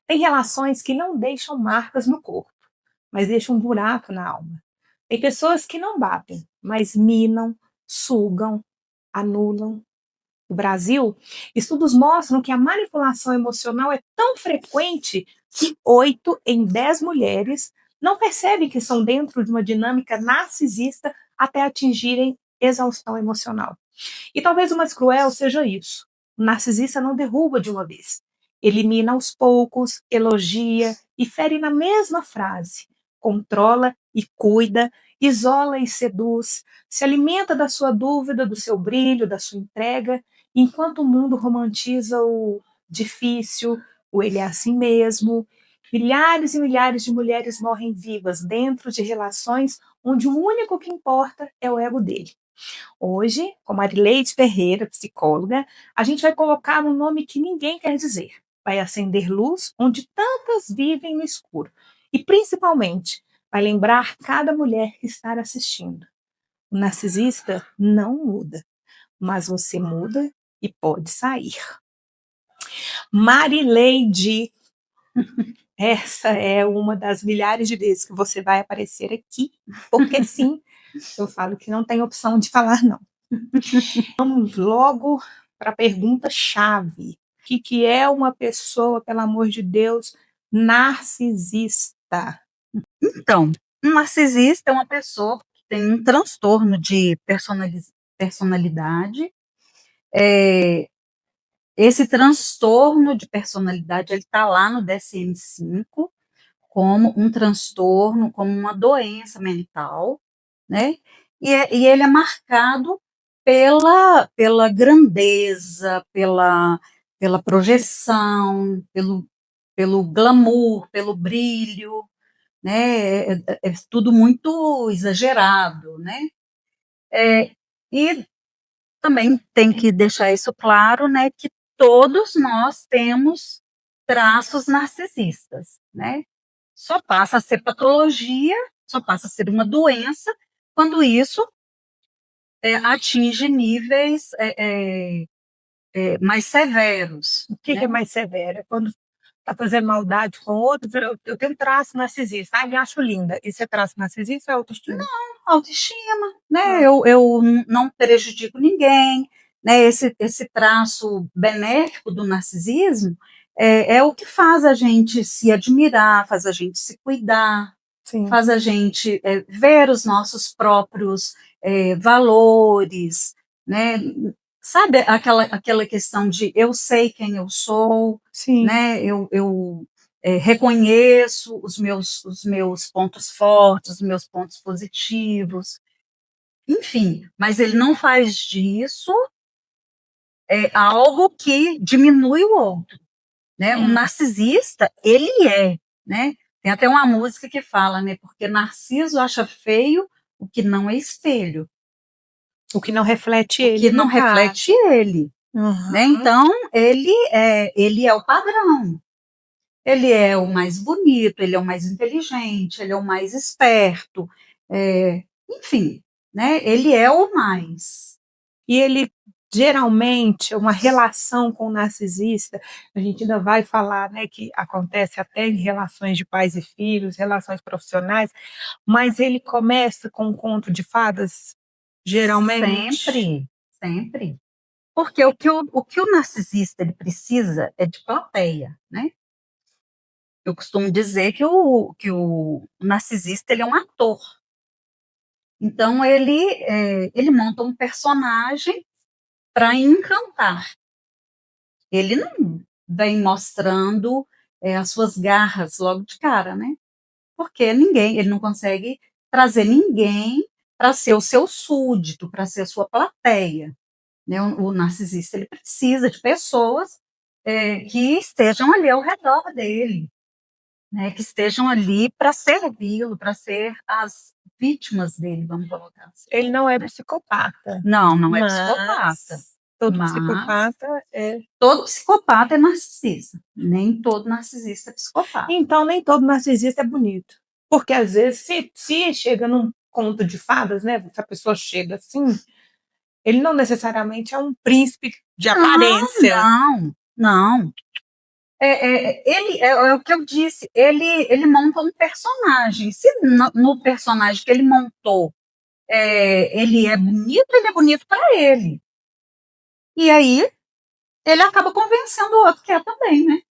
Tem relações que não deixam marcas no corpo, mas deixam um buraco na alma. Tem pessoas que não batem, mas minam, sugam, anulam. No Brasil, estudos mostram que a manipulação emocional é tão frequente que 8 em 10 mulheres não percebem que estão dentro de uma dinâmica narcisista até atingirem exaustão emocional. E talvez o mais cruel seja isso. O narcisista não derruba de uma vez. Elimina aos poucos, elogia e fere na mesma frase. Controla e cuida, isola e seduz, se alimenta da sua dúvida, do seu brilho, da sua entrega, enquanto o mundo romantiza o difícil, o ele é assim mesmo. Milhares e milhares de mulheres morrem vivas dentro de relações onde o único que importa é o ego dele. Hoje, com Marileide Ferreira, psicóloga, a gente vai colocar um nome que ninguém quer dizer. Vai acender luz onde tantas vivem no escuro. E, principalmente, vai lembrar cada mulher que está assistindo. O narcisista não muda, mas você muda e pode sair. Marileide, essa é uma das milhares de vezes que você vai aparecer aqui, porque sim, eu falo que não tem opção de falar não. Vamos logo para a pergunta-chave. O que é uma pessoa, pelo amor de Deus, narcisista? Então, um narcisista é uma pessoa que tem um transtorno de personalidade. Esse transtorno de personalidade ele está lá no DSM-5 como um transtorno, como uma doença mental, né? E ele é marcado pela grandeza, pela projeção, pelo glamour, pelo brilho, né? É tudo muito exagerado, né? E também tem que deixar isso claro, né? Que todos nós temos traços narcisistas, né? Só passa a ser patologia, só passa a ser uma doença quando isso atinge níveis mais severos. O que Né? é mais severo? É quando está fazendo maldade com outro, eu tenho traço narcisista. Ai, me acho linda. Isso é traço narcisista ou é autoestima? Autoestima, né? Ah, Eu não prejudico ninguém, né? Esse traço benéfico do narcisismo é o que faz a gente se admirar, faz a gente se cuidar, sim. faz a gente ver os nossos próprios valores, né? Sabe aquela questão de eu sei quem eu sou, Sim. né? Eu reconheço os meus pontos fortes, os meus pontos positivos, enfim, mas ele não faz disso algo que diminui o outro, né? O narcisista, ele né? Tem até uma música que fala, né? Porque Narciso acha feio o que não é espelho, O que não reflete o que ele, não no reflete caso. ele, né? Então, ele é o padrão. Ele é o mais bonito, ele é o mais inteligente, ele é o mais esperto, enfim, né? Ele é o mais. E ele, geralmente, uma relação com o narcisista, a gente ainda vai falar, né, que acontece até em relações de pais e filhos, relações profissionais, mas ele começa com um conto de fadas, geralmente. Sempre, sempre. Porque o que o narcisista ele precisa é de plateia, né? Eu costumo dizer que o narcisista ele é um ator. Então ele monta um personagem para encantar. Ele não vem mostrando as suas garras logo de cara, né? Porque ele não consegue trazer ninguém para ser o seu súdito, para ser a sua plateia. Né? O narcisista ele precisa de pessoas que estejam ali ao redor dele, né? Que estejam ali para servi-lo, para ser as vítimas dele, vamos colocar assim. Ele não é psicopata. Não é psicopata. Todo Mas psicopata é. todo psicopata é narcisista. Nem todo narcisista é psicopata. Então, nem todo narcisista é bonito. Porque, às vezes, se chega num conto de fadas, né? Se a pessoa chega assim, ele não necessariamente é um príncipe de aparência. Não. É o que eu disse, ele monta um personagem. Se no personagem que ele montou ele é bonito para ele. E aí ele acaba convencendo o outro que é também, né?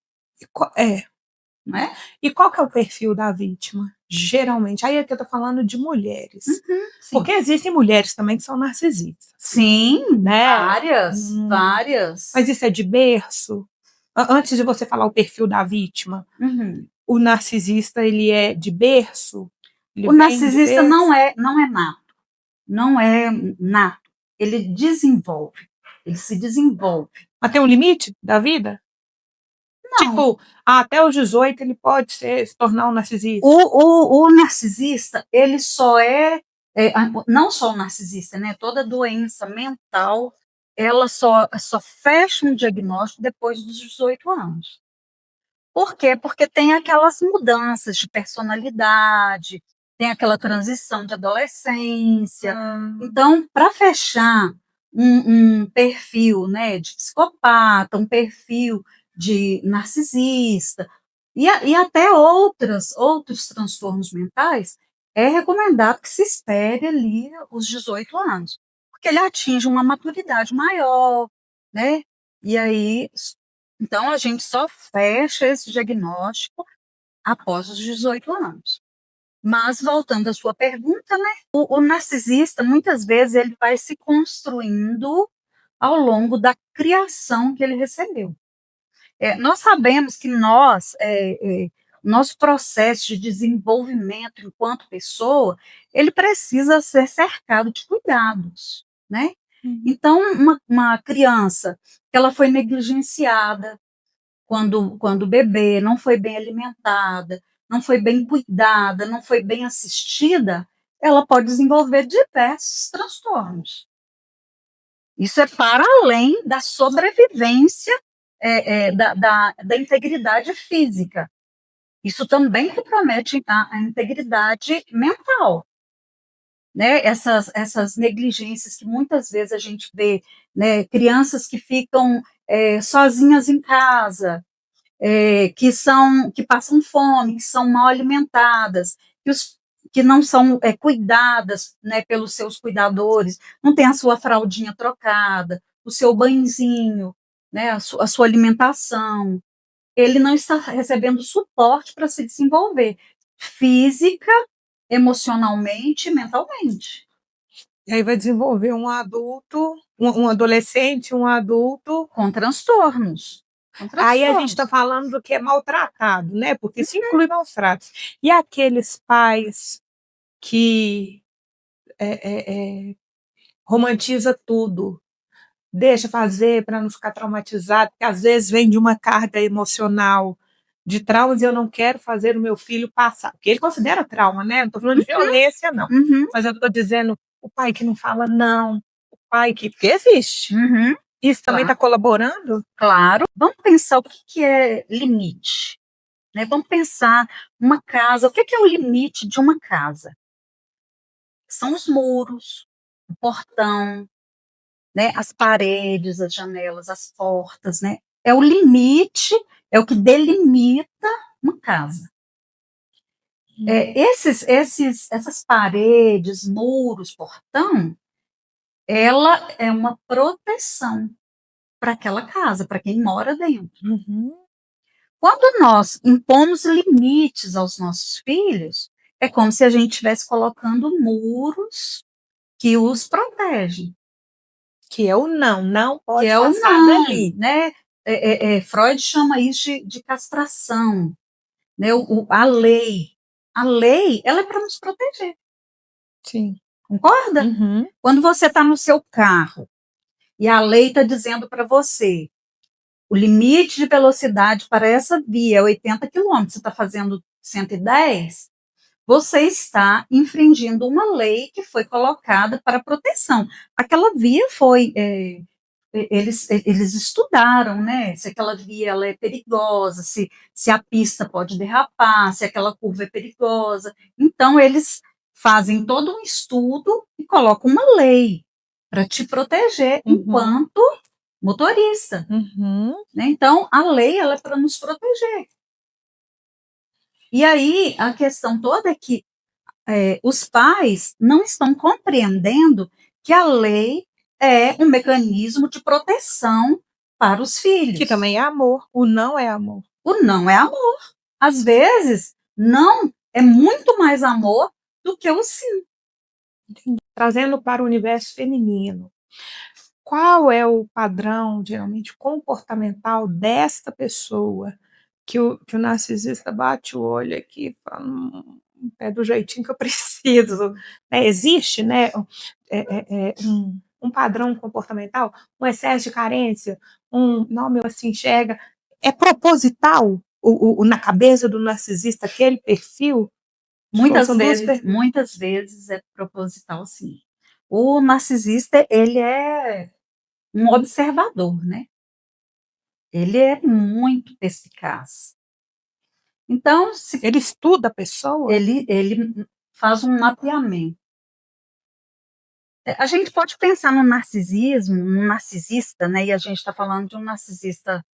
Não é? E qual que é o perfil da vítima? Geralmente, aí é que eu tô falando de mulheres. Porque existem mulheres também que são narcisistas. Sim, né? várias. Mas isso é de berço? Antes de você falar o perfil da vítima, o narcisista, ele é de berço? O narcisista não é nato. Não é nato. Ele desenvolve. Ele se desenvolve. Mas tem um limite da vida? Não. Tipo, até os 18 ele pode se tornar um narcisista? O narcisista, ele só não só o narcisista, né? Toda doença mental, ela só fecha um diagnóstico depois dos 18 anos. Por quê? Porque tem aquelas mudanças de personalidade, tem aquela transição de adolescência. Então, para fechar um perfil, né, de psicopata, um perfil de narcisista e até outros transtornos mentais, é recomendado que se espere ali os 18 anos, porque ele atinge uma maturidade maior, né? E aí, então a gente só fecha esse diagnóstico após os 18 anos. Mas, voltando à sua pergunta, né, o narcisista, muitas vezes, ele vai se construindo ao longo da criação que ele recebeu. Nós sabemos que nosso processo de desenvolvimento enquanto pessoa, ele precisa ser cercado de cuidados, né? Então, uma criança que ela foi negligenciada quando bebê, não foi bem alimentada, não foi bem cuidada, não foi bem assistida, ela pode desenvolver diversos transtornos. Isso é para além da sobrevivência da integridade física. Isso também compromete a integridade mental. Né? Essas negligências que muitas vezes a gente vê, né? Crianças que ficam sozinhas em casa, que passam fome, que são mal alimentadas, que não são cuidadas, né, pelos seus cuidadores, não tem a sua fraldinha trocada, o seu banhozinho, né, a sua alimentação. Ele não está recebendo suporte para se desenvolver física, emocionalmente, mentalmente. E aí vai desenvolver um adulto, um adolescente, um adulto com transtornos. Aí a gente está falando do que é maltratado, né? Porque isso inclui maus tratos. E aqueles pais que romantiza tudo, deixa fazer para não ficar traumatizado, porque às vezes vem de uma carga emocional de traumas e eu não quero fazer o meu filho passar. Porque ele considera trauma, né? Não estou falando de violência, não. Mas eu estou dizendo o pai que não fala não, o pai que... Porque existe. Isso também está colaborando? Claro. Vamos pensar o que é limite. Né? Vamos pensar uma casa. O que é o limite de uma casa? São os muros, o portão, né? As paredes, as janelas, as portas. Né? É o limite, é o que delimita uma casa. Essas paredes, muros, portão, ela é uma proteção para aquela casa, para quem mora dentro. Quando nós impomos limites aos nossos filhos, é como se a gente estivesse colocando muros que os protegem. Que é o não pode que é passar o não, dali. Né? Freud chama isso de castração. Né? A lei. A lei, ela é para nos proteger. Sim. Concorda? Quando você está no seu carro e a lei está dizendo para você o limite de velocidade para essa via é 80 km, você está fazendo 110, você está infringindo uma lei que foi colocada para proteção. Aquela via foi... eles estudaram, né? Se aquela via ela é perigosa, se a pista pode derrapar, se aquela curva é perigosa. Então, eles fazem todo um estudo e colocam uma lei para te proteger enquanto motorista. Uhum. Né? Então, a lei ela é para nos proteger. E aí, a questão toda é que os pais não estão compreendendo que a lei é um mecanismo de proteção para os Que filhos. também é amor. O não é amor. O não é amor. Às vezes, não é muito mais amor do que o sim. Trazendo para o universo feminino. Qual é o padrão, geralmente, comportamental desta pessoa que o narcisista bate o olho aqui e fala, é do jeitinho que eu preciso. Né? Existe, né, um padrão comportamental, um excesso de carência, não, meu, se enxerga. É proposital na cabeça do narcisista aquele perfil? Muitas vezes é proposital, sim. O narcisista, ele é um observador, né? Ele é muito perspicaz. Então, ele estuda a pessoa? Ele faz um mapeamento. A gente pode pensar no narcisismo, no narcisista, né? E a gente está falando de um narcisista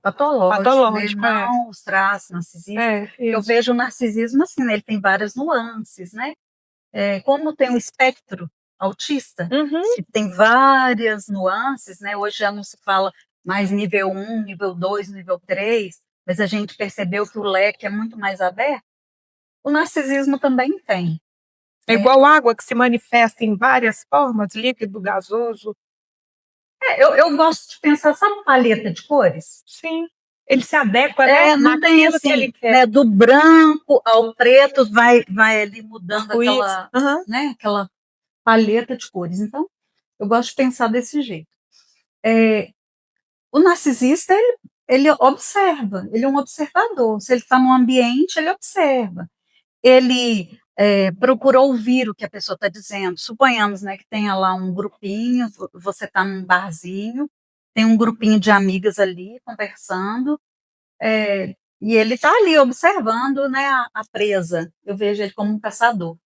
patológico, né? Não os traços narcisistas. Eu vejo o narcisismo assim, né? Ele tem várias nuances, né? Como tem um espectro autista, que tem várias nuances, né? Hoje já não se fala mais nível 1, nível 2, nível 3, mas a gente percebeu que o leque é muito mais aberto. O narcisismo também tem. É igual água que se manifesta em várias formas, líquido, gasoso. Eu gosto de pensar, sabe uma paleta de cores? Sim. Ele se adequa, né? Não tem assim, que ele quer. Né, do branco ao preto vai ali mudando aquela, né, aquela paleta de cores. Então, eu gosto de pensar desse jeito. O narcisista, ele observa, ele é um observador. Se ele está num ambiente, ele observa. Ele procura ouvir o que a pessoa está dizendo. Suponhamos, né, que tenha lá um grupinho, você está num barzinho, tem um grupinho de amigas ali conversando, e ele está ali observando, né, a presa. Eu vejo ele como um caçador.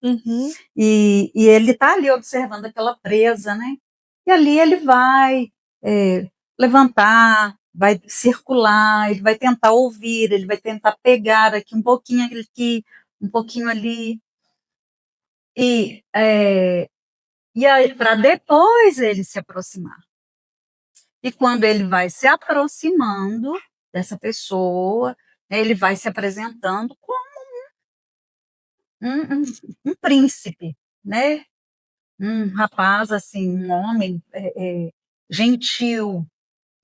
E ele está ali observando aquela presa, né? E ali ele vai levantar, vai circular, ele vai tentar ouvir, ele vai tentar pegar aqui um pouquinho aqui, um pouquinho ali. E aí, para depois ele se aproximar. E quando ele vai se aproximando dessa pessoa, ele vai se apresentando como um príncipe, né? Um rapaz, assim, um homem gentil,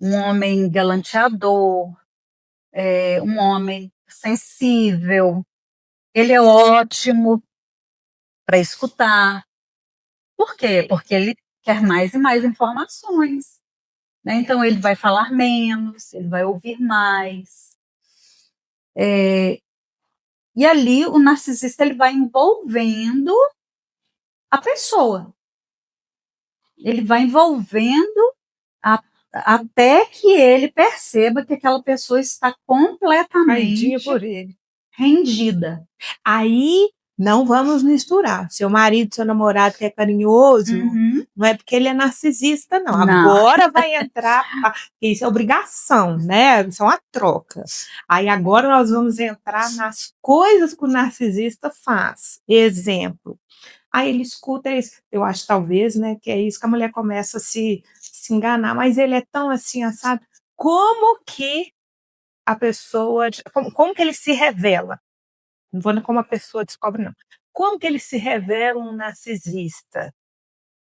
um homem galanteador, um homem sensível. Ele é ótimo para escutar. Por quê? Porque ele quer mais e mais informações. Né? Então, ele vai falar menos, ele vai ouvir mais. E ali, o narcisista ele vai envolvendo a pessoa. Ele vai envolvendo até que ele perceba que aquela pessoa está completamente por ele. Rendida. Aí não vamos misturar. Seu marido, seu namorado que é carinhoso, não é porque ele é narcisista, não. Agora vai entrar, isso é obrigação, né? Isso é uma troca. Aí agora nós vamos entrar nas coisas que o narcisista faz. Exemplo. Aí ele escuta isso. Eu acho talvez, né, que é isso que a mulher começa a se enganar, mas ele é tão assim, sabe? Como que a pessoa, como que ele se revela? Não vou como a pessoa descobre, não. Como que ele se revela um narcisista?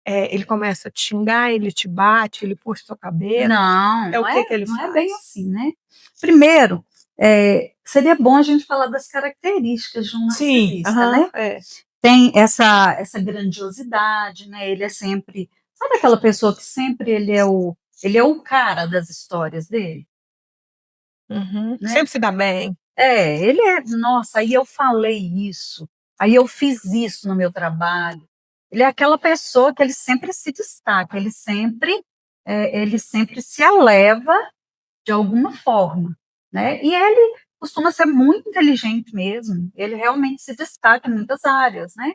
Ele começa a te xingar, ele te bate, ele puxa o seu cabelo? Não, o que ele faz? Não é bem assim, né? Primeiro, seria bom a gente falar das características de um narcisista, né? Tem essa grandiosidade, né? Ele é sempre, sabe aquela pessoa que sempre ele é o cara das histórias dele? Né? Sempre se dá bem. Ele é, nossa, aí eu falei isso, aí eu fiz isso no meu trabalho. Ele é aquela pessoa que ele sempre se destaca, ele sempre se eleva de alguma forma, né? E ele costuma ser muito inteligente mesmo, ele realmente se destaca em muitas áreas, né?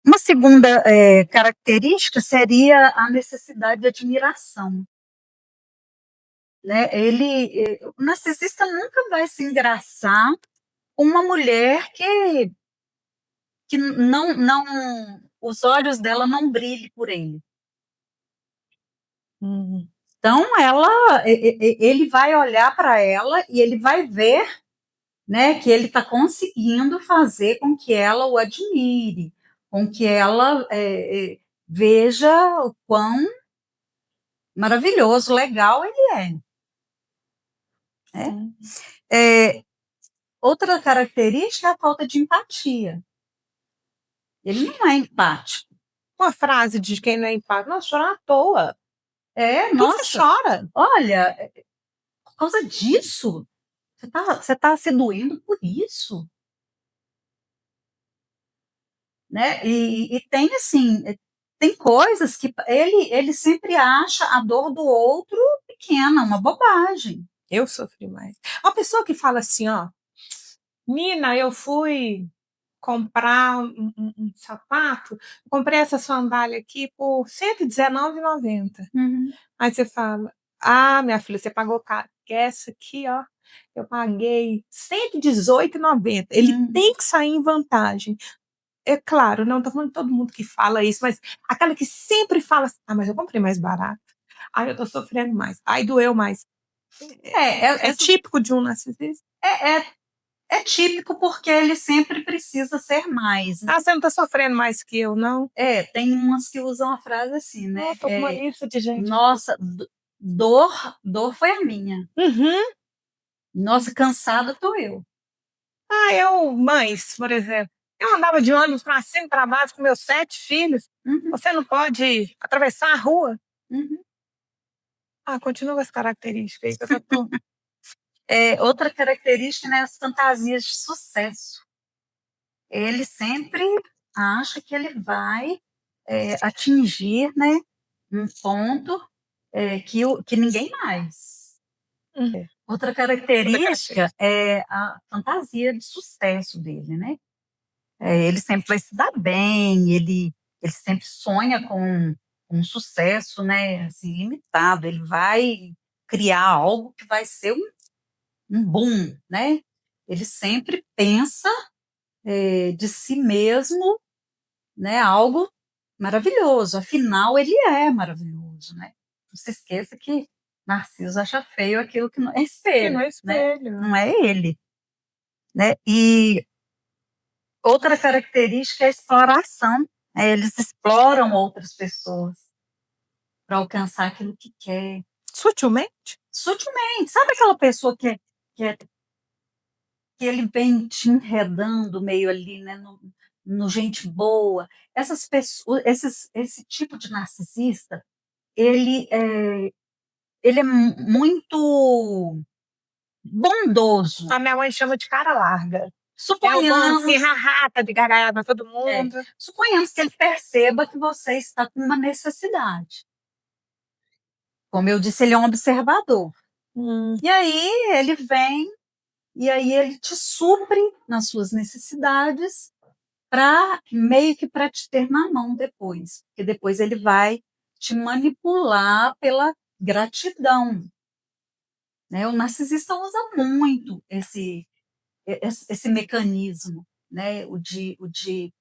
Mas segunda característica seria a necessidade de admiração. Né? O narcisista nunca vai se engraçar com uma mulher que os olhos dela não brilhem por ele. Então, ele vai olhar para ela e ele vai ver, né, que ele está conseguindo fazer com que ela o admire, com que ela veja o quão maravilhoso, legal ele é. Né? Outra característica é a falta de empatia. Ele não é empático. Uma frase de quem não é empático, nossa, chora à toa. Nossa, você chora. Olha, por causa disso, você tá se doendo por isso. Né? E tem assim, tem coisas que ele sempre acha a dor do outro pequena, uma bobagem. Eu sofri mais. Uma pessoa que fala assim, ó, Nina, eu fui comprar um sapato, comprei essa sandália aqui por R$119,90. Aí você fala, minha filha, você pagou caro. Essa aqui, ó, eu paguei R$118,90. Ele tem que sair em vantagem. É claro, não estou falando de todo mundo que fala isso, mas aquela que sempre fala assim, mas eu comprei mais barato. Eu estou sofrendo mais. Doeu mais. É típico de um narcisista. É típico porque ele sempre precisa ser mais. Né? Você não está sofrendo mais que eu, não? Tem umas que usam a frase assim, né? Tô com uma lista de gente. Nossa, dor foi a minha. Nossa, cansada tô eu. Mães, por exemplo, eu andava de ônibus para cima e para baixo com meus 7 filhos. Você não pode atravessar a rua? Continua as características aí que eu já tô... Outra característica, né, as fantasias de sucesso. Ele sempre acha que ele vai atingir, né, um ponto que ninguém mais. Outra característica é a fantasia de sucesso dele, né? Ele sempre vai se dar bem, ele sempre sonha com um sucesso, né, assim, limitado. Ele vai criar algo que vai ser um boom, né? Ele sempre pensa de si mesmo, né, algo maravilhoso. Afinal, ele é maravilhoso, né? Não se esqueça que Narciso acha feio aquilo que não é espelho, não é espelho. Né? Não é ele, né? E outra característica é a exploração. Eles exploram outras pessoas para alcançar aquilo que quer. Sutilmente? Sutilmente. Sabe aquela pessoa que ele vem te enredando meio ali, né, no gente boa? Essas pessoas, esse tipo de narcisista, ele é muito bondoso. A minha mãe chama de cara larga. Suponhamos, assim, tá de gargalhada para todo mundo. Suponhamos que ele perceba que você está com uma necessidade. Como eu disse, ele é um observador. E aí ele vem, e aí ele te supre nas suas necessidades meio que para te ter na mão depois. Porque depois ele vai te manipular pela gratidão. Né? O narcisista usa muito esse mecanismo, né? o de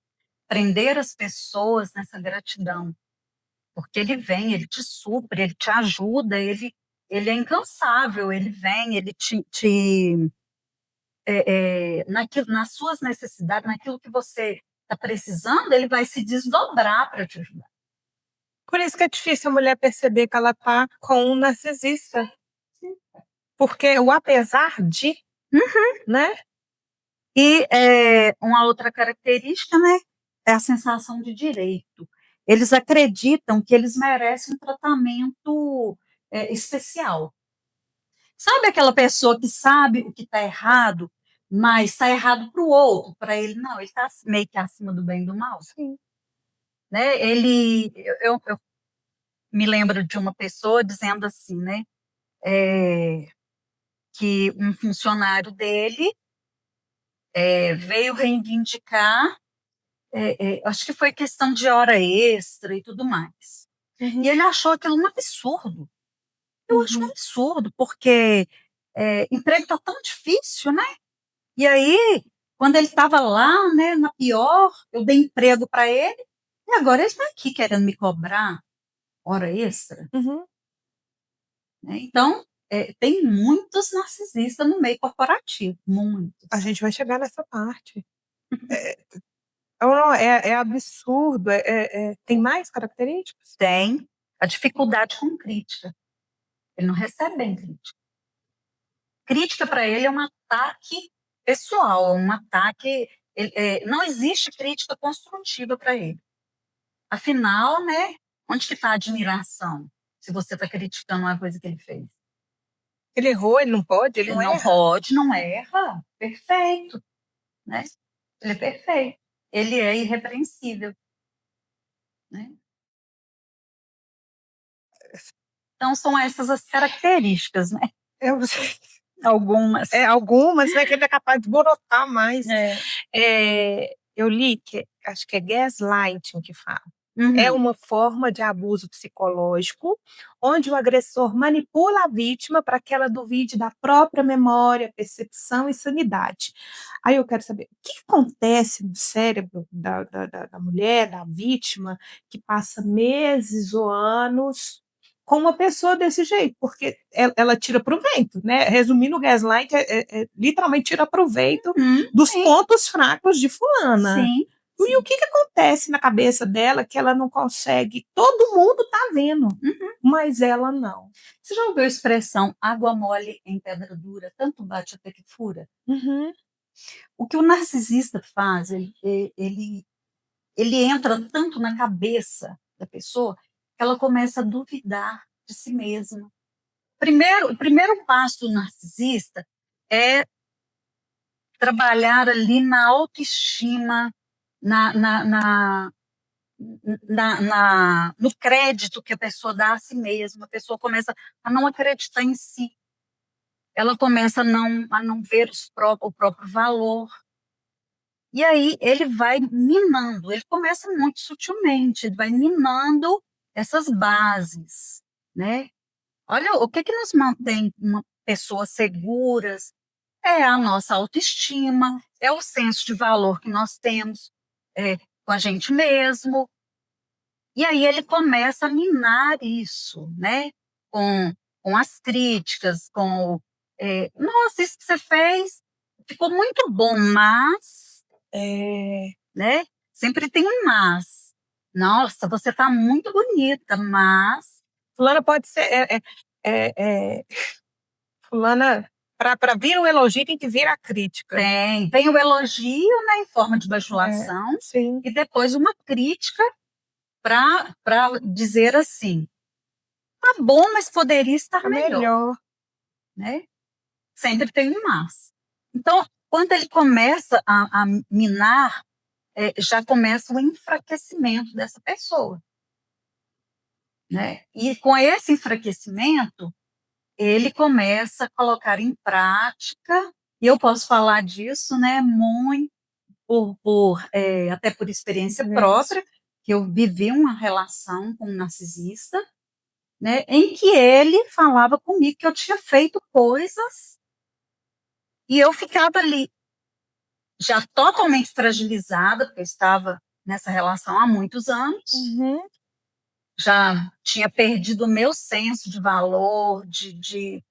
prender as pessoas nessa gratidão. Porque ele vem, ele te supre, ele te ajuda, ele é incansável, ele vem, ele nas suas necessidades, naquilo que você está precisando, ele vai se desdobrar para te ajudar. Por isso que é difícil a mulher perceber que ela está com um narcisista. Porque o apesar de, né? E uma outra característica, né, é a sensação de direito. Eles acreditam que eles merecem um tratamento especial. Sabe aquela pessoa que sabe o que está errado, mas está errado para o outro, para ele não, ele está meio que acima do bem e do mal? Sim. Né? Eu me lembro de uma pessoa dizendo assim, né, que um funcionário dele veio reivindicar acho que foi questão de hora extra e tudo mais. E ele achou aquilo um absurdo. Eu acho um absurdo, porque emprego está tão difícil, né? E aí, quando ele estava lá, né, na pior, eu dei emprego para ele, e agora ele está aqui querendo me cobrar hora extra. Uhum. Né? Então, tem muitos narcisistas no meio corporativo, muitos. A gente vai chegar nessa parte. É absurdo. Tem mais características? Tem a dificuldade com crítica. Ele não recebe bem crítica. Crítica para ele é um ataque pessoal, um ataque. Não existe crítica construtiva para ele. Afinal, né? Onde que está a admiração? Se você está criticando uma coisa que ele fez. Ele errou, ele não pode, ele Ele não não erra. pode, não erra. Perfeito. Né? Ele é perfeito. Ele é irrepreensível. Né? Então, são essas as características, né? Algumas. Algumas, né? Que ele é capaz de borotar mais. Eu li que acho que é gaslighting que fala. É uma forma de abuso psicológico, onde o agressor manipula a vítima para que ela duvide da própria memória, percepção e sanidade. Aí eu quero saber, o que acontece no cérebro da mulher, da vítima, que passa meses ou anos com uma pessoa desse jeito? Porque ela tira proveito, né? Resumindo, o gaslight literalmente tira proveito dos pontos fracos de fulana. Sim. E o que acontece na cabeça dela que ela não consegue? Todo mundo está vendo, mas ela não. Você já ouviu a expressão água mole em pedra dura, tanto bate até que fura? O que o narcisista faz, ele entra tanto na cabeça da pessoa que ela começa a duvidar de si mesma. O primeiro passo do narcisista é trabalhar ali na autoestima, no crédito que a pessoa dá a si mesma. A pessoa começa a não acreditar em si. Ela começa a não ver o próprio valor. E aí ele vai minando, ele começa muito sutilmente, ele vai minando essas bases, né? Olha, o que nos mantém uma pessoas seguras é a nossa autoestima, é o senso de valor que nós temos com a gente mesmo. E aí ele começa a minar isso, né? Com as críticas, nossa, isso que você fez ficou muito bom, mas, né? Sempre tem um mas. Nossa, você está muito bonita, mas... Fulana pode ser... Fulana, para vir o elogio, tem que vir a crítica. Vem o elogio, né, em forma de bajulação, e depois uma crítica para dizer assim, tá bom, mas poderia estar melhor. Né? Sempre tem um mas. Então, quando ele começa a minar, já começa o enfraquecimento dessa pessoa. Né? E com esse enfraquecimento, ele começa a colocar em prática, e eu posso falar disso, né, muito até por experiência própria, que eu vivi uma relação com um narcisista, né, em que ele falava comigo que eu tinha feito coisas e eu ficava ali, já totalmente fragilizada, porque eu estava nessa relação há muitos anos, já tinha perdido o meu senso de valor, de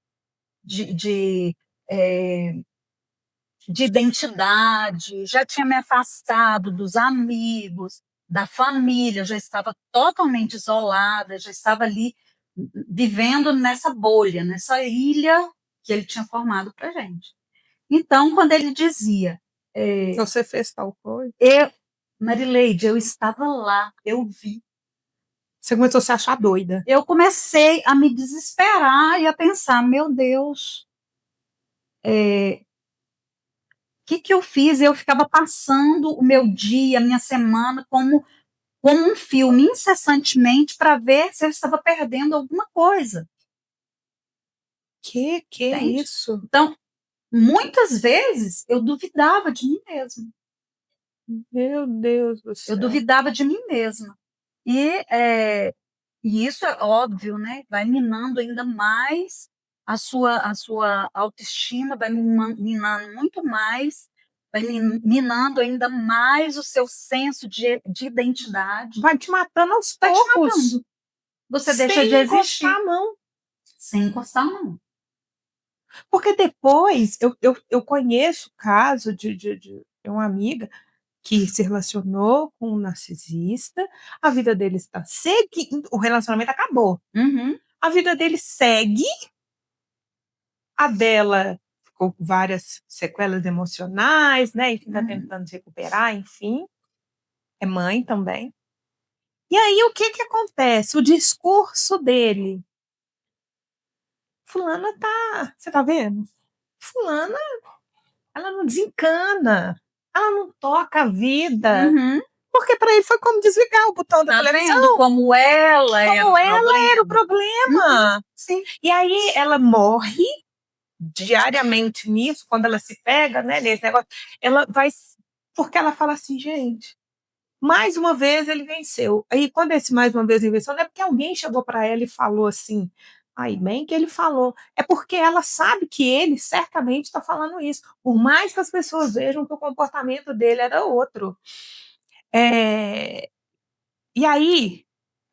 identidade, já tinha me afastado dos amigos, da família, já estava totalmente isolada, já estava ali vivendo nessa bolha, nessa ilha que ele tinha formado para gente. Então, quando ele dizia... Você fez tal coisa? Marileide, eu estava lá, eu vi. Você começou a se achar doida. Eu comecei a me desesperar e a pensar, meu Deus, que eu fiz? Eu ficava passando o meu dia, a minha semana, como um filme, incessantemente, para ver se eu estava perdendo alguma coisa. Que é isso? Então, muitas vezes, eu duvidava de mim mesma. Meu Deus do Eu céu. duvidava de mim mesma. E isso é óbvio, né? Vai minando ainda mais a sua autoestima, vai minando muito mais, vai minando ainda mais o seu senso de identidade, Vai te matando aos vai te poucos, matando. Você deixa de sem encostar existir a mão. sem encostar a mão. Porque depois eu conheço o caso de uma amiga que se relacionou com um narcisista, a vida dele está seguindo, o relacionamento acabou. Uhum, A vida dele segue, a dela ficou com várias sequelas emocionais, né? E está uhum. tentando se recuperar, enfim. É mãe também. E aí o que que acontece? O discurso dele. Fulana tá. Você tá vendo? Fulana, ela não desencana. Ela não toca a vida. Uhum. Porque para ele foi como desligar o botão da Tá vendo televisão. como ela era Como o ela era o problema? Uhum, problema. sim. E aí ela morre diariamente nisso, quando ela se pega, né, nesse negócio, ela vai. Porque ela fala assim, gente, mais uma vez ele venceu. Aí, quando esse mais uma vez ele venceu, não é porque alguém chegou para ela e falou assim, aí bem que ele falou, é porque ela sabe que ele certamente está falando isso, por mais que as pessoas vejam que o comportamento dele era outro. É, e aí,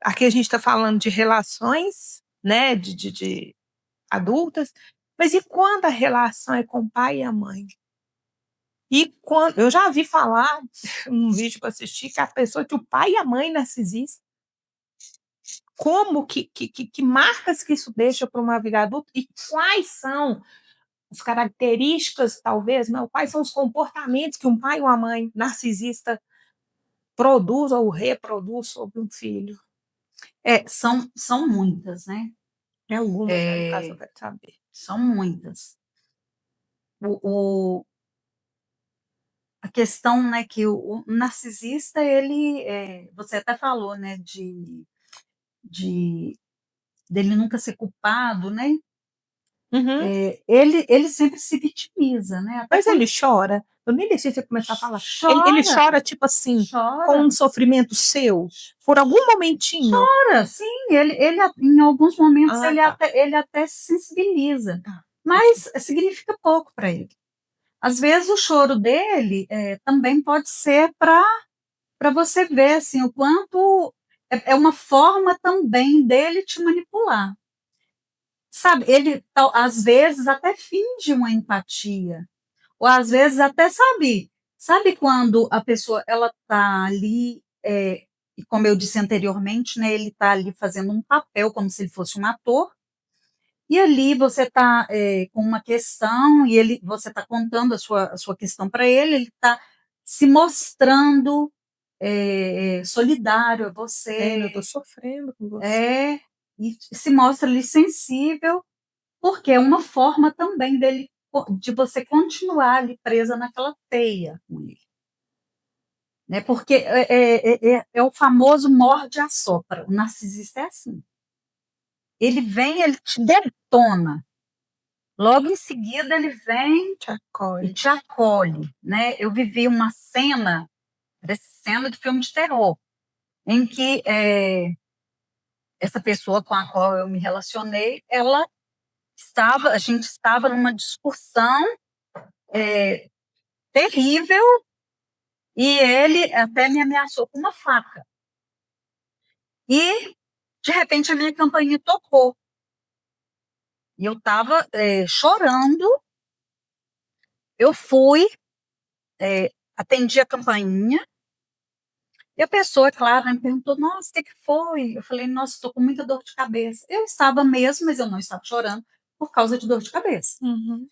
aqui a gente está falando de relações, né, de adultas, mas e quando a relação é com o pai e a mãe? E quando eu já vi falar um vídeo para assistir que a pessoa que o pai e a mãe narcisista, como que marcas que isso deixa para uma vida adulta e quais são as características, talvez, não, quais são os comportamentos que um pai e uma mãe narcisista produz ou reproduz sobre um filho? São muitas, né? É algumas, né? No caso, eu É, quero saber. são muitas. O, a questão, né, que o narcisista, ele, você até falou, né, de dele nunca ser culpado, né? Uhum. Ele sempre se vitimiza, né? Até Mas quando ele chora. Eu nem deixei você começar a falar. Ele chora, chora, tipo assim, com chora, um sofrimento seu, por algum momentinho. chora, sim, em alguns momentos Ah, tá. ele até se sensibiliza, Tá. mas significa pouco para ele. Às vezes o choro dele também pode ser para você ver assim, o quanto é uma forma também dele te manipular. Sabe, ele às vezes até finge uma empatia, ou às vezes até sabe quando a pessoa ela tá ali, e como eu disse anteriormente, né, ele tá ali fazendo um papel como se ele fosse um ator, e ali você está com uma questão e você está contando a sua questão para ele, ele está se mostrando solidário a É, eu tô você, sofrendo com você. é, e se mostra ali sensível, porque é uma forma também de você continuar ali presa naquela teia com ele. Né? Porque é o famoso morde-a-sopra. O narcisista é assim. Ele vem, ele te detona. Logo em seguida, ele vem Te e acolhe. te acolhe, né? Eu vivi uma cena, parece cena de filme de terror, em que essa pessoa com a qual eu me relacionei, a gente estava numa discussão terrível e ele até me ameaçou com uma faca. E, de repente, a minha campainha tocou. E eu estava chorando, eu fui, atendi a campainha, e a pessoa, claro, me perguntou, nossa, o que foi? Eu falei, nossa, estou com muita dor de cabeça. Eu estava mesmo, mas eu não estava chorando por causa de dor de cabeça. Uhum.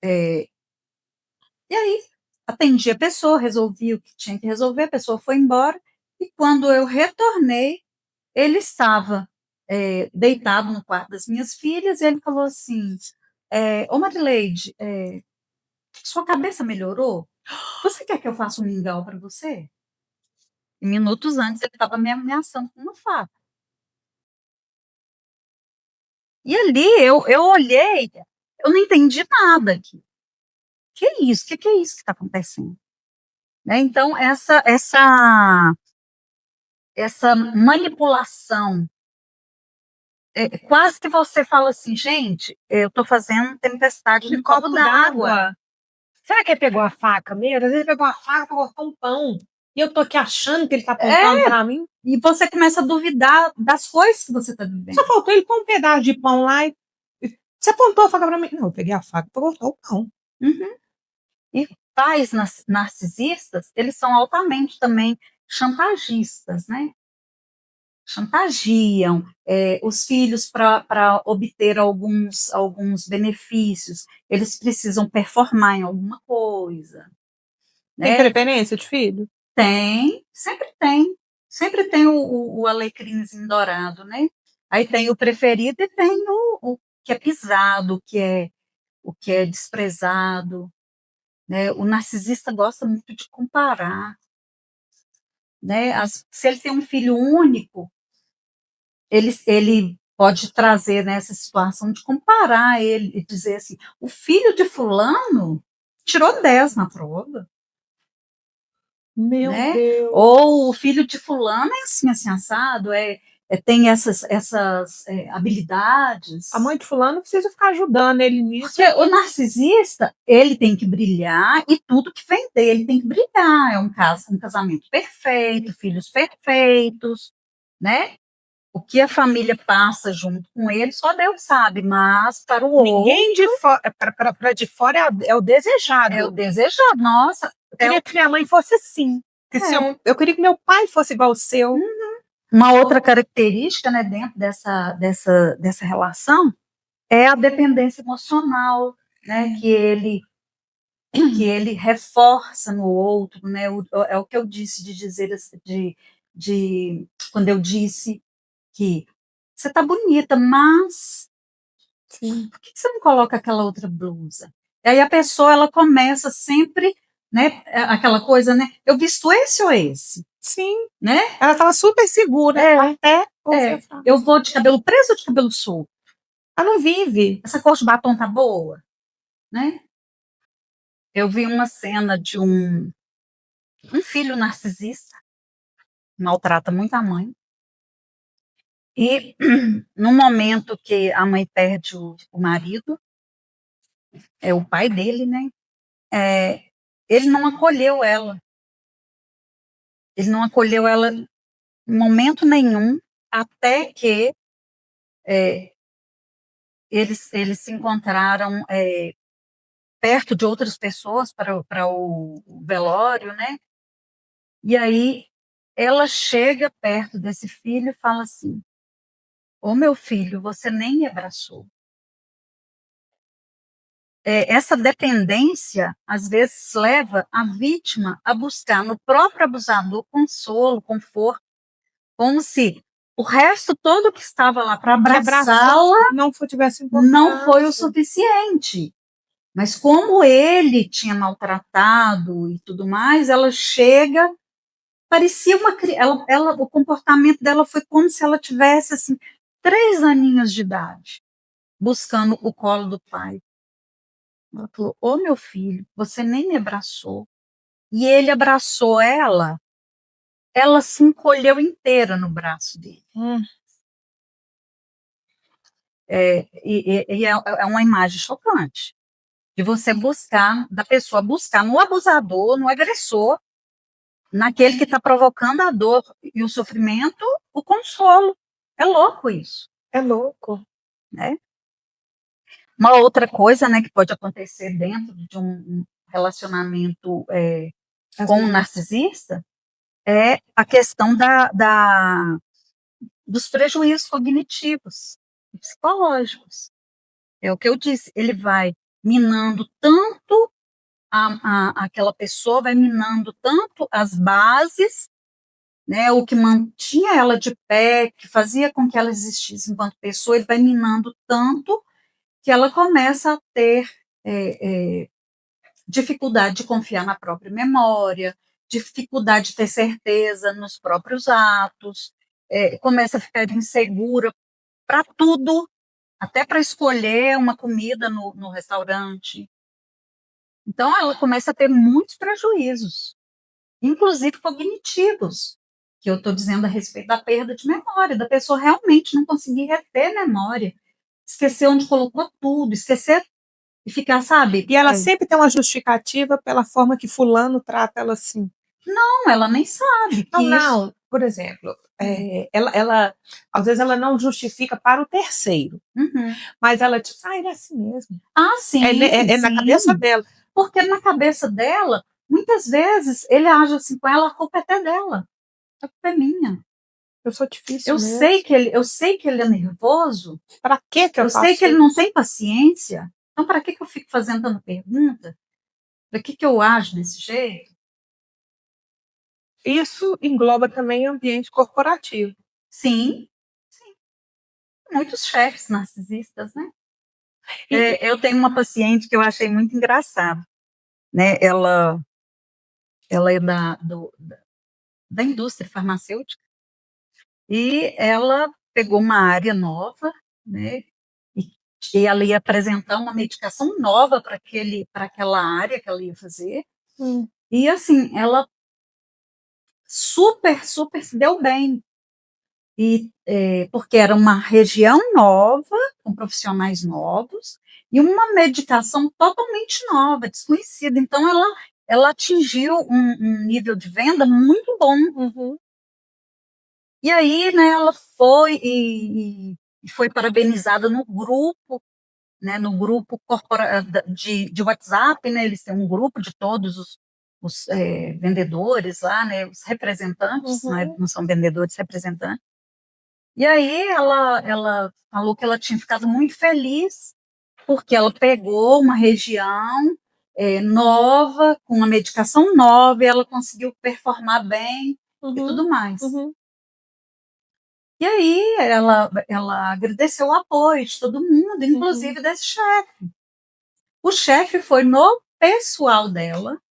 E aí, atendi a pessoa, resolvi o que tinha que resolver, a pessoa foi embora, e quando eu retornei, ele estava deitado no quarto das minhas filhas, e ele falou assim, ô Marileide, sua cabeça melhorou? Você quer que eu faça um mingau para você? E minutos antes ele estava me ameaçando com uma faca. E ali eu olhei, eu não entendi nada aqui. Que é isso? O que é isso que está acontecendo? né? Então, essa manipulação, quase que você fala assim, gente, eu estou fazendo tempestade De no copo d'água. Será que ele pegou a faca mesmo? Às vezes ele pegou a faca pra cortar um pão. E eu tô aqui achando que ele tá apontando pra mim. E você começa a duvidar das coisas que você está vivendo. Só faltou ele pôr um pedaço de pão lá e. Você apontou a faca pra mim? Não, eu peguei a faca pra cortar o pão. Uhum. E pais narcisistas, eles são altamente também chantagistas, né? Chantagiam os filhos para obter alguns benefícios. Eles precisam performar em alguma coisa, Tem né? preferência de filho? Tem, sempre tem. Sempre tem o alecrimzinho dourado, né? Aí tem o preferido e tem o que é pisado, o que é desprezado, né? O narcisista gosta muito de comparar, né? Se ele tem um filho único, ele pode trazer nessa situação de comparar ele e dizer assim, o filho de fulano tirou 10 na prova, Meu né? Deus. Ou o filho de fulano é assim assado, tem essas habilidades. A mãe de fulano precisa ficar ajudando ele nisso. Porque o narcisista, ele tem que brilhar e tudo que vem dele tem que brilhar. É um casamento perfeito, filhos perfeitos, né? O que a família passa junto com ele, só Deus sabe, mas para o outro. Ninguém de fora, para de fora é o desejado. É o desejado. Nossa. Eu queria que minha mãe fosse assim. Eu queria que meu pai fosse igual ao seu. Uma outra característica, né, dentro dessa relação é a dependência emocional, né, que ele reforça no outro, né, é o que eu disse de dizer quando eu disse que você tá bonita, mas por que você não coloca aquela outra blusa? E aí a pessoa ela começa sempre, né, aquela coisa, né, eu visto esse ou esse? Sim. Né? Ela estava super segura. Até eu vou de cabelo preso ou de cabelo solto? Ela não vive. Essa cor de batom tá boa? Né? Eu vi uma cena de um filho narcisista, maltrata muito a mãe. E no momento que a mãe perde o marido, é o pai dele, né? Ele não acolheu ela. Ele não acolheu ela em momento nenhum, até que eles se encontraram perto de outras pessoas para o velório, né? E aí ela chega perto desse filho e fala assim: ô meu filho, você nem me abraçou. Essa dependência, às vezes, leva a vítima a buscar no próprio abusador consolo, conforto, como se o resto todo que estava lá para abraçá-la não foi o suficiente. Mas como ele tinha maltratado e tudo mais, ela chega, parecia uma criança, o comportamento dela foi como se ela tivesse assim 3 aninhos de idade, buscando o colo do pai. Ela falou: ô meu filho, você nem me abraçou. E ele abraçou ela se encolheu inteira no braço dele. É uma imagem chocante de você buscar, da pessoa buscar no abusador, no agressor, naquele que está provocando a dor e o sofrimento, o consolo. É louco isso. É louco. Né? Uma outra coisa, né, que pode acontecer dentro de um relacionamento com um narcisista é a questão dos prejuízos cognitivos e psicológicos. É o que eu disse, ele vai minando tanto aquela pessoa, vai minando tanto as bases, né, o que mantinha ela de pé, que fazia com que ela existisse enquanto pessoa, ele vai minando tanto que ela começa a ter dificuldade de confiar na própria memória, dificuldade de ter certeza nos próprios atos, começa a ficar insegura para tudo, até para escolher uma comida no restaurante. Então, ela começa a ter muitos prejuízos. inclusive cognitivos, que eu estou dizendo a respeito da perda de memória, da pessoa realmente não conseguir reter memória, esquecer onde colocou tudo, esquecer e ficar, sabe? E ela sempre tem uma justificativa pela forma que fulano trata ela assim. Não, ela nem sabe que Não, por exemplo, ela às vezes ela não justifica para o terceiro, mas ela tipo, ele é assim mesmo. Sim, é na cabeça dela. Porque na cabeça dela, muitas vezes, ele age assim com ela, a culpa é até dela. A culpa é minha. Eu sou difícil Eu mesmo. sei que ele é nervoso. Para que eu faço sei que ele não tem paciência. Então, para que eu fico fazendo tanta pergunta? Para que eu ajo desse jeito? Isso engloba também ambiente corporativo. Sim. Muitos chefes narcisistas, né? Eu tenho uma paciente que eu achei muito engraçada, né? Ela é da indústria farmacêutica e ela pegou uma área nova, né? E ela ia apresentar uma medicação nova para aquela área que ela ia fazer. E assim, ela super se deu bem. E porque era uma região nova, com profissionais novos, e uma medicação totalmente nova, desconhecida. Então, ela atingiu um nível de venda muito bom. E aí, né, ela foi e foi parabenizada no grupo, né, no grupo de WhatsApp, né, eles têm um grupo de todos os vendedores lá, né, os representantes, não são vendedores, representantes. E aí ela falou que ela tinha ficado muito feliz porque ela pegou uma região nova, com uma medicação nova, e ela conseguiu performar bem e tudo mais. E aí ela agradeceu o apoio de todo mundo, inclusive desse chefe. O chefe foi no pessoal dela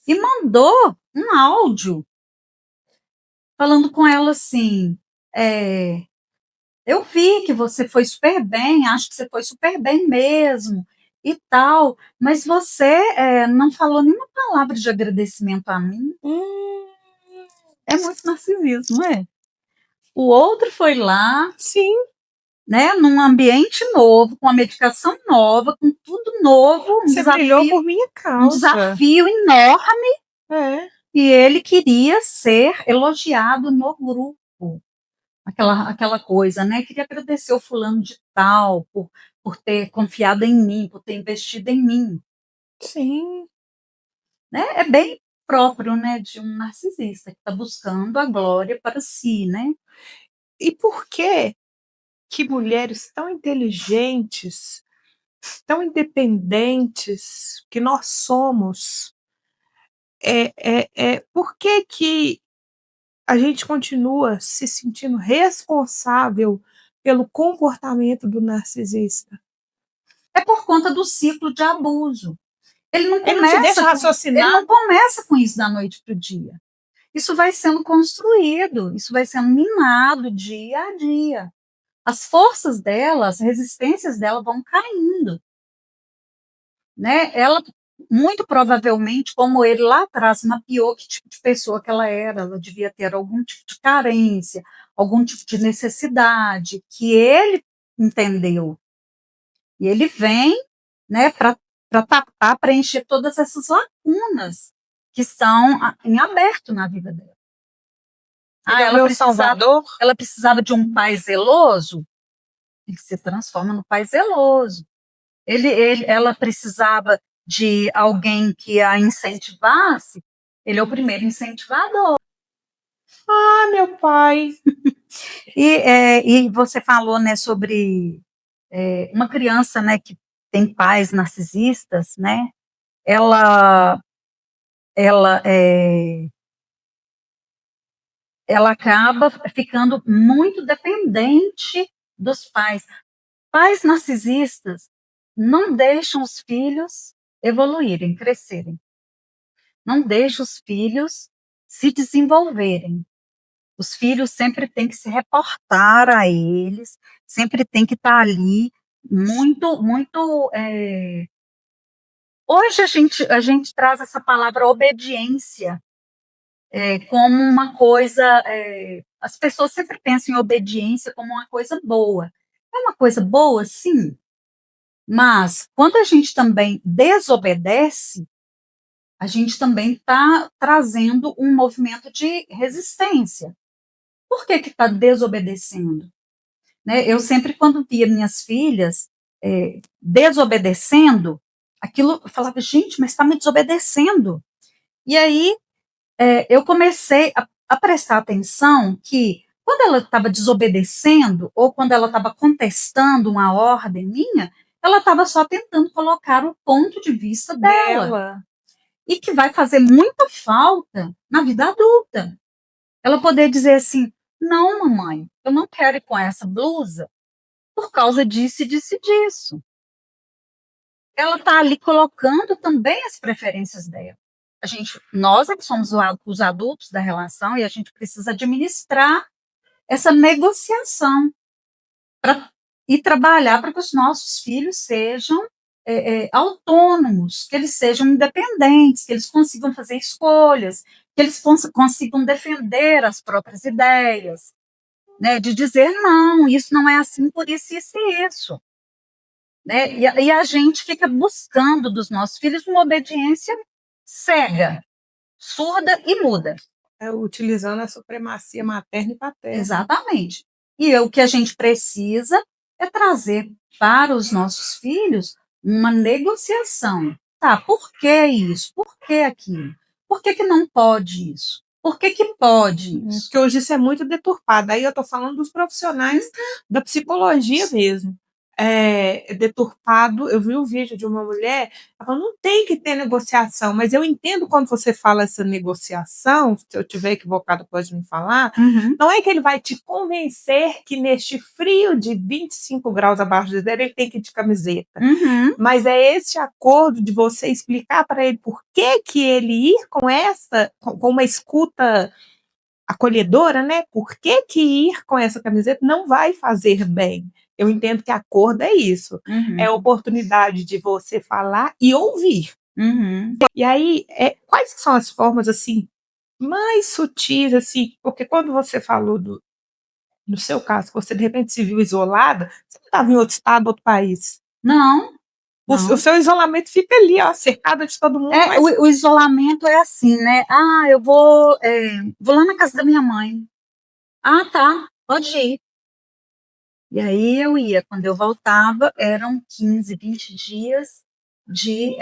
e mandou um áudio falando com ela assim, eu vi que você foi super bem, acho que você foi super bem mesmo e tal, mas você não falou nenhuma palavra de agradecimento a mim. É muito narcisismo, não é? O outro foi lá, sim, né, num ambiente novo, com uma medicação nova, com tudo novo, você brilhou por minha causa. Um desafio enorme. E ele queria ser elogiado no grupo. Aquela coisa, né? Queria agradecer o fulano de tal por ter confiado em mim, por ter investido em mim. Sim. Né? É bem próprio, né, de um narcisista que está buscando a glória para si, né? E por que mulheres tão inteligentes, tão independentes que nós somos, por que a gente continua se sentindo responsável pelo comportamento do narcisista? É por conta do ciclo de abuso. Ele não te deixa raciocinar. Ele não começa com isso da noite para o dia. Isso vai sendo construído, isso vai sendo minado dia a dia. As forças dela, as resistências dela vão caindo. Né? Ela, muito provavelmente, como ele lá atrás mapeou que tipo de pessoa que ela devia ter algum tipo de carência, algum tipo de necessidade, que ele entendeu. E ele vem, né, para tapar, preencher todas essas lacunas que estão em aberto na vida dela. Ela precisava de um pai zeloso, ele se transforma no pai zeloso. Ela precisava de alguém que a incentivasse, ele é o primeiro incentivador. Ah, meu pai! E você falou, né, sobre uma criança, né, que tem pais narcisistas, né? Ela acaba ficando muito dependente dos pais. Pais narcisistas não deixam os filhos evoluírem, crescerem. Não deixam os filhos se desenvolverem. Os filhos sempre têm que se reportar a eles, sempre tem que estar ali muito. Hoje a gente traz essa palavra obediência, como uma coisa. As pessoas sempre pensam em obediência como uma coisa boa. É uma coisa boa, sim, mas quando a gente também desobedece, a gente também está trazendo um movimento de resistência. Por que está desobedecendo? Né? Eu sempre, quando via minhas filhas desobedecendo, aquilo, eu falava, gente, mas está me desobedecendo. E aí eu comecei a prestar atenção que quando ela estava desobedecendo ou quando ela estava contestando uma ordem minha, ela estava só tentando colocar o ponto de vista dela. E que vai fazer muita falta na vida adulta. Ela poder dizer assim, não, mamãe, eu não quero ir com essa blusa por causa disso e disso e disso. Ela está ali colocando também as preferências dela. Nós é que somos os adultos da relação e a gente precisa administrar essa negociação e trabalhar para que os nossos filhos sejam autônomos, que eles sejam independentes, que eles consigam fazer escolhas, que eles consigam defender as próprias ideias, né, de dizer, não, isso não é assim por isso, isso e isso. Né? E a gente fica buscando dos nossos filhos uma obediência cega, surda e muda. Utilizando a supremacia materna e paterna. Exatamente. E o que a gente precisa é trazer para os nossos filhos uma negociação. Tá, por que isso? Por que aquilo? Por que não pode isso? Por que pode isso? Porque hoje isso é muito deturpado. Aí eu estou falando dos profissionais da psicologia mesmo. Deturpado. Eu vi um vídeo de uma mulher, ela falou, não tem que ter negociação, mas eu entendo quando você fala essa negociação, se eu estiver equivocado pode me falar, não é que ele vai te convencer que neste frio de 25 graus abaixo de zero ele tem que ir de camiseta, mas é esse acordo de você explicar para ele por que ele ir com uma escuta acolhedora, né? Por que ir com essa camiseta não vai fazer bem? Eu entendo que acordo é isso. É a oportunidade de você falar e ouvir. E aí, quais são as formas, assim, mais sutis, assim, porque quando você falou no seu caso, você de repente se viu isolada, você não estava em outro estado, outro país. Não. O seu isolamento fica ali, ó, cercada de todo mundo. O isolamento é assim, né? Ah, eu vou lá na casa da minha mãe. Ah, tá, pode ir. E aí eu ia. Quando eu voltava, eram 15, 20 dias de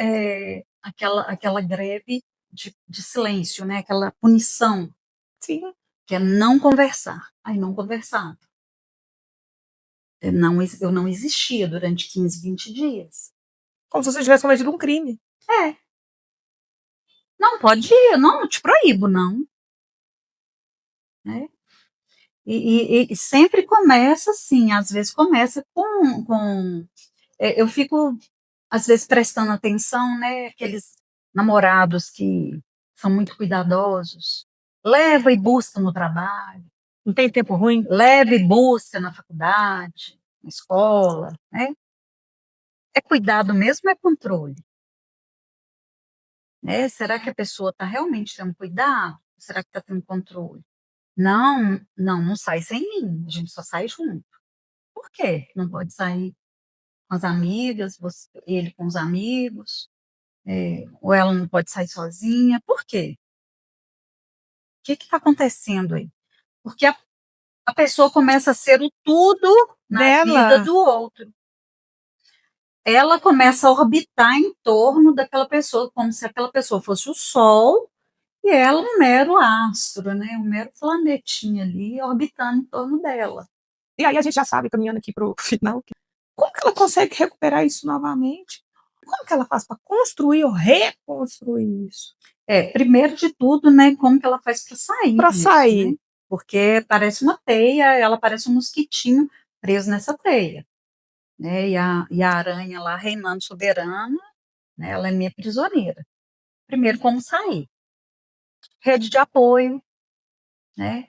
aquela greve de silêncio, né? Aquela punição. Sim. Que é não conversar. Aí não conversava. Eu não existia durante 15, 20 dias. Como se você tivesse cometido um crime. Não, pode ir, não te proíbo, não. Né? E sempre começa assim, às vezes começa com eu fico, às vezes, prestando atenção, né, aqueles namorados que são muito cuidadosos, leva e busca no trabalho. Não tem tempo ruim? Leva e busca na faculdade, na escola, né? É cuidado mesmo, é controle. Né? Será que a pessoa está realmente tendo cuidado? Será que está tendo controle? Não sai sem mim, a gente só sai junto. Por quê? Não pode sair com as amigas, ele com os amigos, ou ela não pode sair sozinha. Por quê? O que está acontecendo aí? Porque a pessoa começa a ser o tudo na vida do outro. Ela começa a orbitar em torno daquela pessoa, como se aquela pessoa fosse o Sol e ela um mero astro, né? Um mero planetinha ali orbitando em torno dela. E aí a gente já sabe, caminhando aqui para o final, como que ela consegue recuperar isso novamente? Como que ela faz para construir ou reconstruir isso? Primeiro de tudo, né? Como que ela faz para sair? Para sair. Né? Porque parece uma teia, ela parece um mosquitinho preso nessa teia. Né? E a aranha lá reinando soberana, né? Ela é minha prisioneira. Primeiro, como sair? Rede de apoio, né?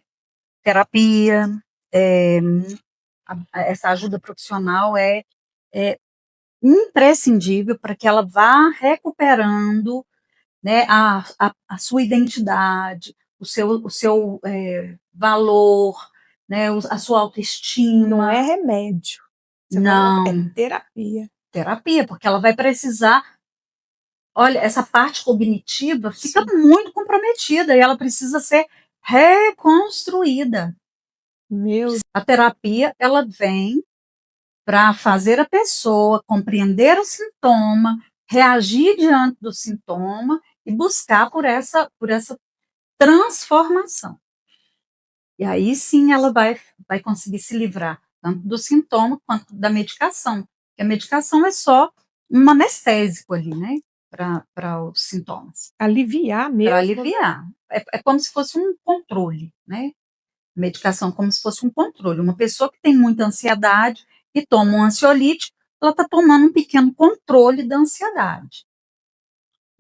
Terapia, essa ajuda profissional é imprescindível para que ela vá recuperando, né, a sua identidade, o seu valor, né, a sua autoestima. Não é remédio. Não. É terapia. Terapia, porque ela vai precisar. Olha, essa parte cognitiva fica muito comprometida e ela precisa ser reconstruída. A terapia, ela vem para fazer a pessoa compreender o sintoma, reagir diante do sintoma e buscar por essa transformação. E aí sim ela vai conseguir se livrar tanto do sintoma quanto da medicação. Porque a medicação é só um anestésico ali, né? Para os sintomas. Aliviar mesmo. Para aliviar. É como se fosse um controle, né? Medicação como se fosse um controle. Uma pessoa que tem muita ansiedade e toma um ansiolítico, ela está tomando um pequeno controle da ansiedade.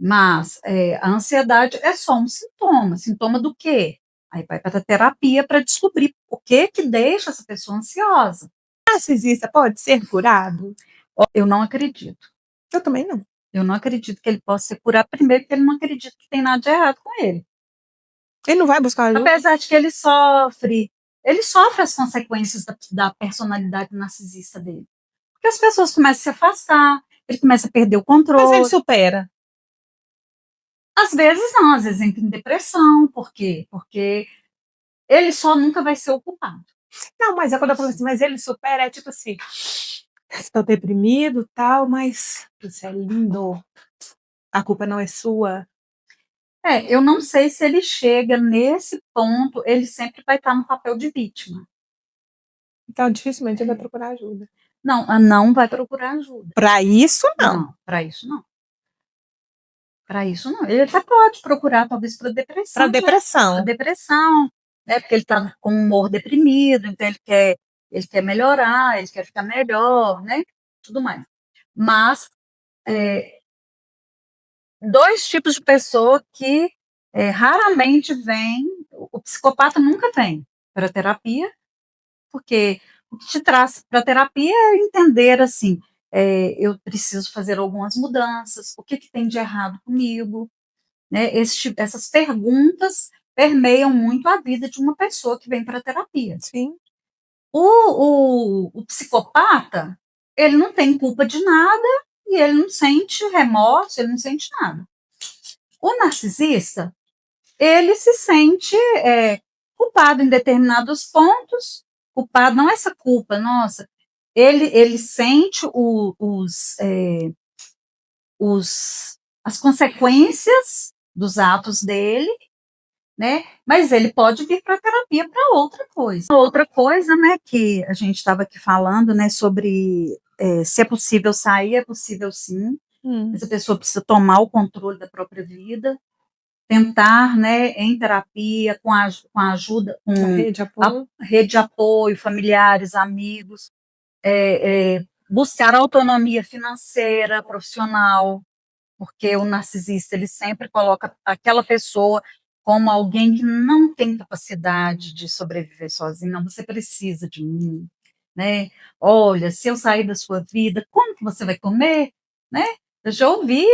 Mas a ansiedade é só um sintoma. Sintoma do quê? Aí vai para a terapia para descobrir o que deixa essa pessoa ansiosa. O narcisista pode ser curado? Eu não acredito. Eu também não. Eu não acredito que ele possa ser curado, primeiro porque ele não acredita que tem nada de errado com ele. Ele não vai buscar ajuda? Apesar de que ele sofre as consequências da personalidade narcisista dele. Porque as pessoas começam a se afastar, ele começa a perder o controle. Mas ele supera? Às vezes não, às vezes entra em depressão. Por quê? Porque ele só nunca vai ser o culpado. Não, mas é quando eu falo assim, mas ele supera, é tipo assim, estou deprimido e tal, mas você é lindo, a culpa não é sua. Eu não sei se ele chega nesse ponto, ele sempre vai estar no papel de vítima. Então, dificilmente ele vai procurar ajuda. Não vai procurar ajuda. Para isso, não. Não, para isso não. Para isso não. Ele até pode procurar, talvez, para depressão. Para depressão. Para depressão, né? Porque ele está com um humor deprimido, então ele quer melhorar, ele quer ficar melhor, né? Tudo mais. Mas dois tipos de pessoa que raramente vêm, o psicopata nunca vem para terapia, porque o que te traz para terapia é entender assim, eu preciso fazer algumas mudanças, o que tem de errado comigo, né? Essas perguntas permeiam muito a vida de uma pessoa que vem para a terapia. Sim. O psicopata, ele não tem culpa de nada e ele não sente remorso, ele não sente nada. O narcisista, ele se sente culpado em determinados pontos, culpado, não essa culpa, nossa, ele sente as consequências dos atos dele, né? Mas ele pode vir para a terapia para outra coisa. Outra coisa, né, que a gente estava aqui falando, né, sobre se é possível sair, é possível sim, mas a pessoa precisa tomar o controle da própria vida, tentar, né, em terapia, com a ajuda, com a rede de apoio, familiares, amigos, buscar autonomia financeira, profissional, porque o narcisista, ele sempre coloca aquela pessoa como alguém que não tem capacidade de sobreviver sozinho. Não, você precisa de mim, né? Olha, se eu sair da sua vida, como que você vai comer, né? Eu já ouvi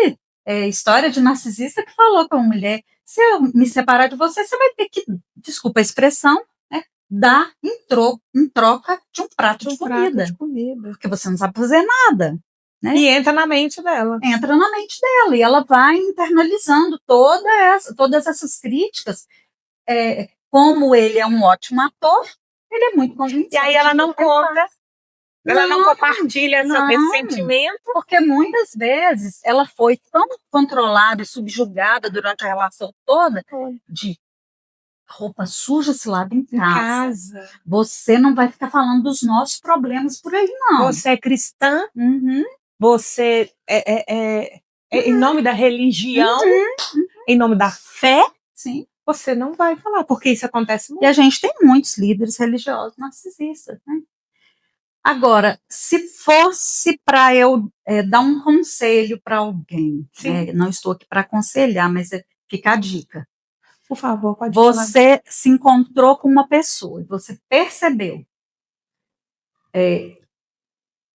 história de narcisista que falou com a mulher, se eu me separar de você, você vai ter que, desculpa a expressão, né, dar em troca de um prato de comida. Porque você não sabe fazer nada. Né? E entra na mente dela. Entra na mente dela, e ela vai internalizando todas essas críticas. Como ele é um ótimo ator, ele é muito convincente. E aí ela não conta, ela não compartilha esse sentimento. Porque muitas vezes ela foi tão controlada e subjugada durante a relação toda de roupa suja se lava em casa. Você não vai ficar falando dos nossos problemas por aí, não. Você é cristã, você em nome da religião, em nome da fé, sim, você não vai falar, porque isso acontece muito. E a gente tem muitos líderes religiosos narcisistas, né? Agora, se fosse para eu dar um conselho para alguém, não estou aqui para aconselhar, mas fica a dica. Por favor, pode falar. Você se encontrou com uma pessoa e você percebeu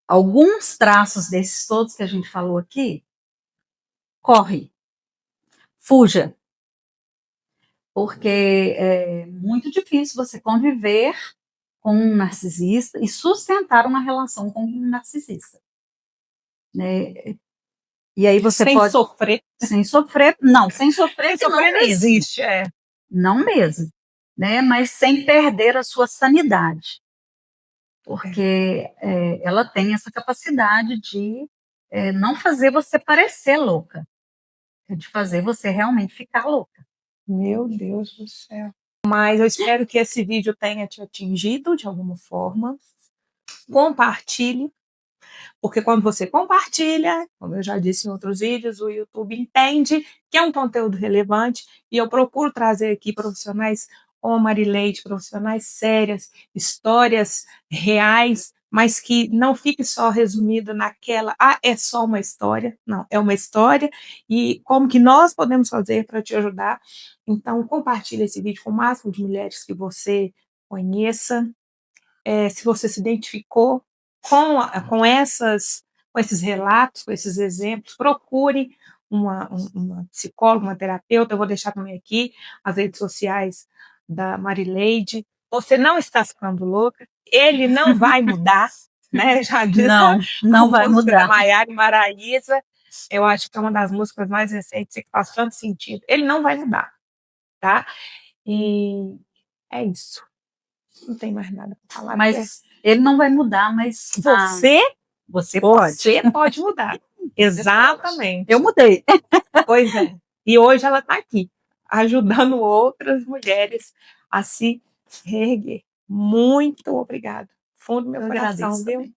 alguns traços desses todos que a gente falou aqui, corre, fuja. porque é muito difícil você conviver com um narcisista e sustentar uma relação com um narcisista, né? E aí você Sem pode sofrer. sem sofrer, não, sem sofrer, Sem sofrer não mesmo, existe, não mesmo, né? Mas sem perder a sua sanidade, porque ela tem essa capacidade de não fazer você parecer louca, de fazer você realmente ficar louca. Meu Deus do céu. Mas eu espero que esse vídeo tenha te atingido de alguma forma. Compartilhe, porque quando você compartilha, como eu já disse em outros vídeos, o YouTube entende que é um conteúdo relevante e eu procuro trazer aqui profissionais como a Marileide, profissionais sérias, histórias reais, mas que não fique só resumido naquela, é só uma história. Não, é uma história e como que nós podemos fazer para te ajudar. Então, compartilhe esse vídeo com o máximo de mulheres que você conheça. Se você se identificou com esses relatos, com esses exemplos, procure uma psicóloga, uma terapeuta. Eu vou deixar também aqui as redes sociais da Marileide. Você não está ficando louca, ele não vai mudar, né? Já diz não a vai música da mudar. Maiara e Maraísa. Eu acho que é uma das músicas mais recentes que faz tanto sentido. Ele não vai mudar, tá? E é isso. Não tem mais nada para falar. Mas ele não vai mudar, mas você pode. pode mudar. Exatamente. Eu mudei. Pois é. E hoje ela está aqui, ajudando outras mulheres a se reerguer. Muito obrigada. Fundo do meu Eu coração, agradeço viu? também.